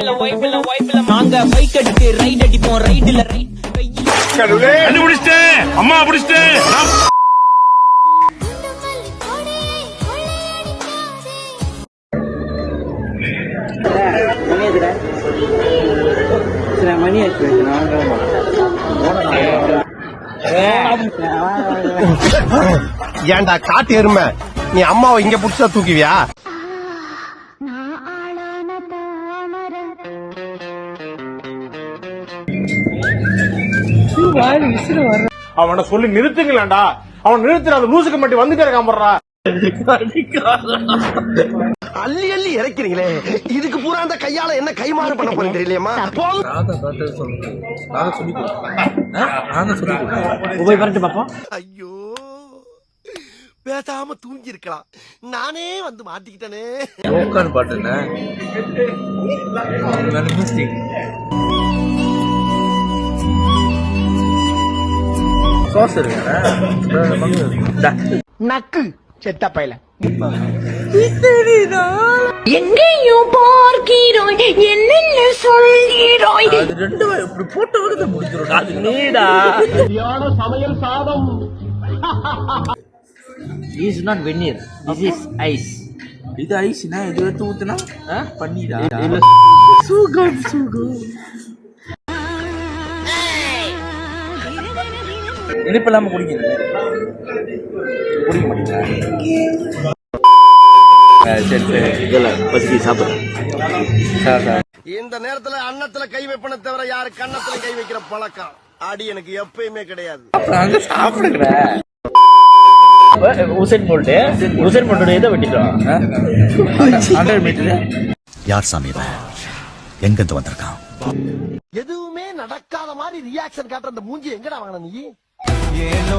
நாங்க பைக் அடிச்சு ரைட் அடிப்போம் ரைட்ல ரைட் பிடிச்சிட்டேன் அம்மா பிடிச்சிட்டேன் மணி ஏன்டா காட்டு எருமை நீ அம்மாவை இங்க புடிச்சா தூக்குவியா? அவனை சொல்லி நிறுத்துங்களேன்டா. அவன் நிறுத்துற அந்த லூசுக்கு மட்டும் வந்துட்டே இருக்கான் போடுறா. அள்ளி அள்ளி இறக்கிறீங்களே, இதுக்கு பூரா அந்த கையால என்ன கைமாறு பண்ண போறேன் தெரியலையம்மா. ஐயோ, பேசாம தூங்கி இருக்கலாம், நானே வந்து மாட்டிக்கிட்டனே. நக்கு செத்த பையல எங்கேயும் பார்க்கிறாய் என்னென்ன சொல்கிறாய் சமையல் சாதம். இஸ் நாட் வெந்நீர், திஸ் இஸ் ஐஸ். இது ஐஸ்னா இது எடுத்து ஊத்துனா பன்னீரா? சுகம் சுகம் இனிப்பில்லாம குடிக்க மாட்டீங்களா? இந்த நேரத்துல அன்னத்துல கை வைப்பன தவிர யாரு கன்னத்துல கை வைக்கிற பழக்கம் அடி எனக்கு எப்பயுமே கிடையாது. உசேன் போல்ட் எதை வெட்டிட்டோம்? 100 மீட்டர். யார் சாமி எங்க இருந்து வந்திருக்கான்? எதுவுமே நடக்காத மாதிரி ரியாக்ஷன் காட்டுற அந்த மூஞ்சி எங்கடா வாங்கின நீ? ஏனோ